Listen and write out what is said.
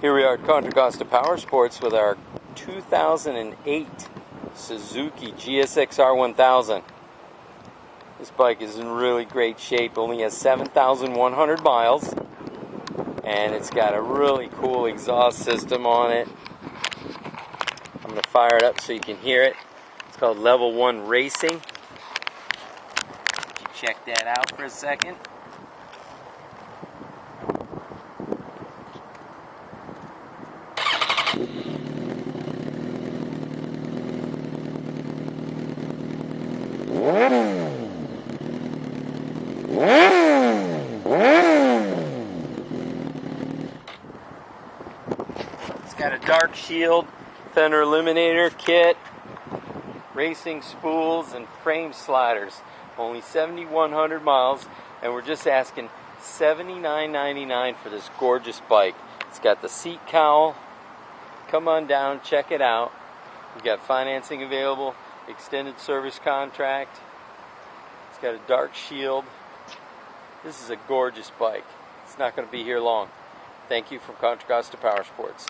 Here we are at Contra Costa Powersports with our 2008 Suzuki GSX-R1000. This bike is in really great shape, only has 7,100 miles, and it's got a really cool exhaust system on it. I'm going to fire it up so you can hear it. It's called Level 1 Racing. Would you check that out for a second? It's got a dark shield, fender eliminator kit, racing spools, and frame sliders. Only 7,100 miles, and we're just asking $79.99 for this gorgeous bike. It's got the seat cowl. Come on down, check it out. We've got financing available, extended service contract. It's got a dark shield. This is a gorgeous bike. It's not going to be here long. Thank you from Contra Costa Powersports.